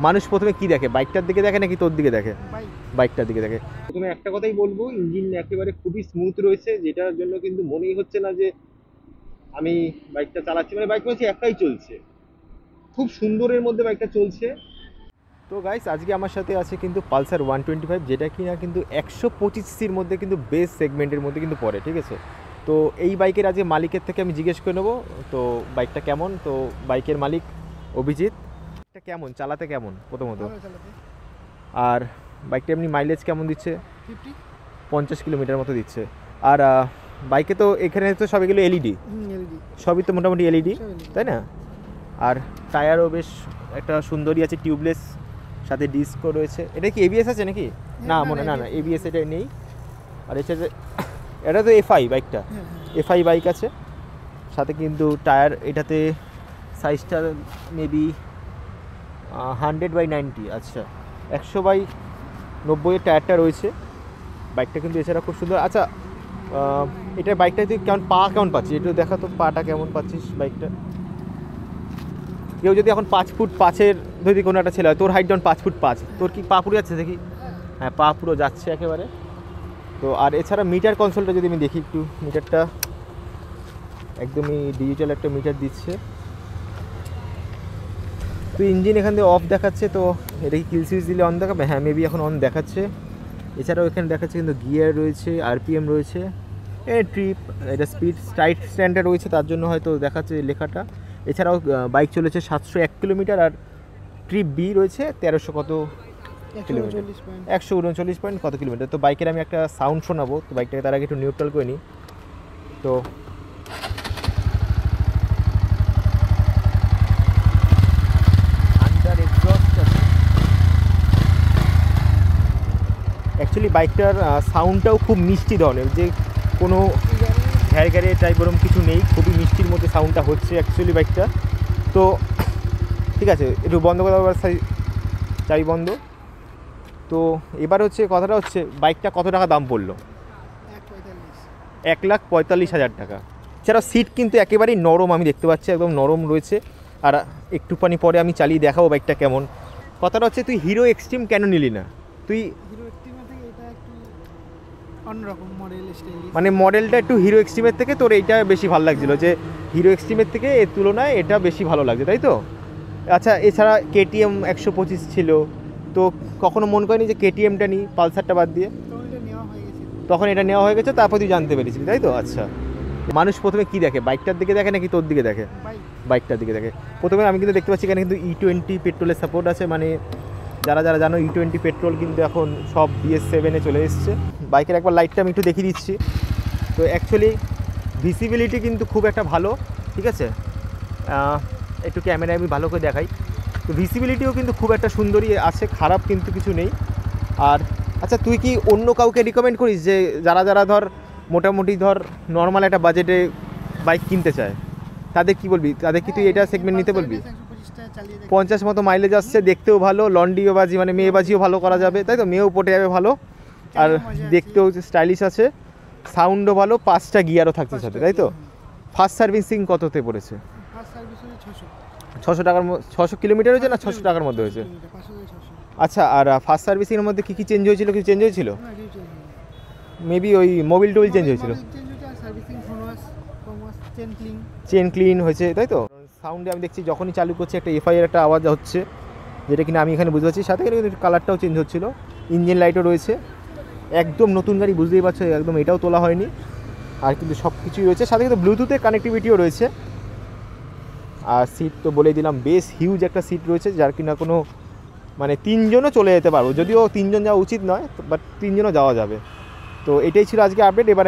মানুষ প্রথমে কি দেখে, বাইকটার দিকে দেখে নাকি তোর দিকে দেখে? বাইকটার দিকে দেখে। প্রথমে একটা কথাই বলবো, ইঞ্জিন একেবারে খুবই স্মুথ রয়েছে, যেটার জন্য কিন্তু মনেই হচ্ছে না যে আমি বাইকটা চালাচ্ছি, মানে বাইক মনে হচ্ছে একাই চলছে, খুব সুন্দরের মধ্যে বাইকটা চলছে। তো গাইস, আজকে আমার সাথে আছে কিন্তু পালসার 125, যেটা কি না কিন্তু 125 সিসির মধ্যে কিন্তু বেস সেগমেন্টের মধ্যে কিন্তু পড়ে, ঠিক আছে। তো এই বাইকের আজকে মালিকের থেকে আমি জিজ্ঞেস করে নেবো তো বাইকটা কেমন। তো বাইকের মালিক অভিজিৎ, এটা কেমন চালাতে, কেমন প্রথমত, আর বাইকটা এমনি মাইলেজ কেমন দিচ্ছে? 50 কিলোমিটার মতো দিচ্ছে। আর বাইকে তো এখানে তো সব এগুলো এলইডি, সবই তো মোটামুটি এলইডি, তাই না? আর টায়ারও বেশ একটা সুন্দরই আছে, টিউবলেস, সাথে ডিস্কও রয়েছে। এটা কি এবিএস আছে নাকি? না মনে না এবিএস এটা নেই। আর এটা তো এফআই বাইকটা, এফআই বাইক আছে সাথে কিন্তু টায়ার এটাতে সাইজটা মেবি 100/90, আচ্ছা 100/90 টায়ারটা রয়েছে। বাইকটা কিন্তু এছাড়া খুব সুন্দর। আচ্ছা, এটা বাইকটা তুই কেমন কেমন পাচ্ছিস একটু দেখা তো, পাটা কেমন পাচ্ছিস বাইকটা? কেউ যদি এখন 5 ফুট 5-এর যদি কোনো একটা ছেলে হয়, তোর হাইট যেমন 5 ফুট 5, তোর কি পা পুরো যাচ্ছে দেখি? হ্যাঁ, পা পুরো যাচ্ছে একেবারে। তো আর এছাড়া মিটার কনসোলটা যদি আমি দেখি একটু, মিটারটা একদমই ডিজিটাল একটা মিটার দিচ্ছে। তো ইঞ্জিন এখান দিয়ে অফ দেখাচ্ছে, তো এটা কি কিল সুইচ দিলে অন দেখাবে? হ্যাঁ, মেবি এখন অন দেখাচ্ছে। এছাড়াও এখানে দেখাচ্ছে কিন্তু গিয়ার রয়েছে, আরপিএম রয়েছে, ট্রিপ, এটা স্পিড টাইট স্ট্যান্ডার্ড রয়েছে, তার জন্য হয়তো দেখাচ্ছে লেখাটা। এছাড়াও বাইক চলেছে 701 কিলোমিটার, আর ট্রিপ বি রয়েছে 1300 কত কিলোমিটার, 139 পয়েন্ট কত কিলোমিটার। তো বাইকের আমি একটা সাউন্ড শোনাবো, তো বাইকটাকে তার আগে একটু নিউট্রাল করে নিই। তো আন্ডার এক্সস্ট আছে অ্যাকচুয়ালি, বাইকটার সাউন্ডটাও খুব মিষ্টি ধরনের, যে কোনো ঘ্যারে টাইপ ওরকম কিছু নেই, খুবই মিষ্টির মধ্যে সাউন্ডটা হচ্ছে অ্যাকচুয়ালি বাইকটা। তো ঠিক আছে, একটু বন্ধ করে দেওয়ার চাই বন্ধ। তো এবার হচ্ছে কথাটা হচ্ছে, বাইকটা কত টাকা দাম পড়লো? 1,45,000 টাকা। এছাড়াও সিট কিন্তু একেবারেই নরম, আমি দেখতে পাচ্ছি একদম নরম রয়েছে। আর একটুখানি পরে আমি চালিয়ে দেখাবো বাইকটা কেমন। কথাটা হচ্ছে, তুই হিরো এক্সট্রিম কেন নিলি না? তুই মানে মডেলটা একটু হিরো এক্সট্রিমের থেকে তোর এইটা বেশি ভালো লাগছিল, যে হিরো এক্সট্রিমের থেকে এর তুলনায় এটা বেশি ভালো লাগছে, তাই তো? আচ্ছা, এছাড়া কেটিএম 125 ছিল, তো কখনো মন করেনি যে কেটিএমটা নিই পালসারটা বাদ দিয়ে? তখন এটা নেওয়া হয়ে গেছে, তারপর তুই জানতে পেরেছিলি, তাই তো? আচ্ছা, মানুষ প্রথমে কি দেখে, বাইকটার দিকে দেখে নাকি তোর দিকে দেখে? বাইকটার দিকে দেখে। প্রথমে আমি কিন্তু দেখতে পাচ্ছি এখানে কিন্তু E20 পেট্রোলের সাপোর্ট আছে, মানে যারা জানো E20 পেট্রোল কিন্তু এখন সব BS7-এ চলে এসছে। বাইকের একবার লাইটটা আমি একটু দেখিয়ে দিচ্ছি। তো অ্যাকচুয়ালি ভিজিবিলিটি কিন্তু খুব একটা ভালো, ঠিক আছে। একটু ক্যামেরায় আমি ভালো করে দেখাই, তো ভিজিবিলিটিও কিন্তু খুব একটা সুন্দরই আছে, খারাপ কিন্তু কিছু নেই। আর আচ্ছা, তুই কি অন্য কাউকে রিকমেন্ড করিস যে যারা ধর মোটামুটি ধর নর্মাল একটা বাজেটে বাইক কিনতে চায়, তাদের কি বলবি? তাদের কি তুই এটা সেগমেন্ট নিতে বলবি? 50 মতো মাইলেজ আসছে, দেখতেও ভালো, লন্ডিও বাজি মানে মেয়েবাজিও ভালো করা যাবে, তাই তো? মেয়েও পটে যাবে ভালো, আর দেখতেও স্টাইলিশ আছে, সাউন্ডও ভালো, 5টা গিয়ারও থাকছে সাথে, তাই তো? ফার্স্ট সার্ভিসিং কততে পড়েছে? 600 টাকার, 600 কিলোমিটার হয়েছে না 600 টাকার মধ্যে হয়েছে? আচ্ছা, আর ফার্স্ট সার্ভিসিংয়ের মধ্যে কী চেঞ্জ হয়েছিল? কিছু চেঞ্জ হয়েছিল? মেবি ওই মোবিল টোবিল চেঞ্জ হয়েছিল, চেন ক্লিন হয়েছে, তাই তো? সাউন্ডে আমি দেখছি যখনই চালু করছি একটা এফআই এর একটা আওয়াজ হচ্ছে, যেটা কিনা আমি এখানে বুঝতে পারছি। সাথে কিন্তু কালারটাও চেঞ্জ হচ্ছিলো, ইঞ্জিন লাইটও রয়েছে, একদম নতুন গাড়ি, বুঝতেই পারছো, একদম এটাও তোলা হয়নি। আর কিন্তু সব কিছুই রয়েছে, সাথে কিন্তু ব্লুটুথের কানেক্টিভিটিও রয়েছে। আর সিট তো বলেই দিলাম, বেশ হিউজ একটা সিট রয়েছে, যার কিনা কোনো মানে 3 জনও চলে যেতে পারবো, যদিও 3 জন যাওয়া উচিত নয়, বাট 3 জনও যাওয়া যাবে। তো এটাই ছিল আজকে আপডেট। এবারে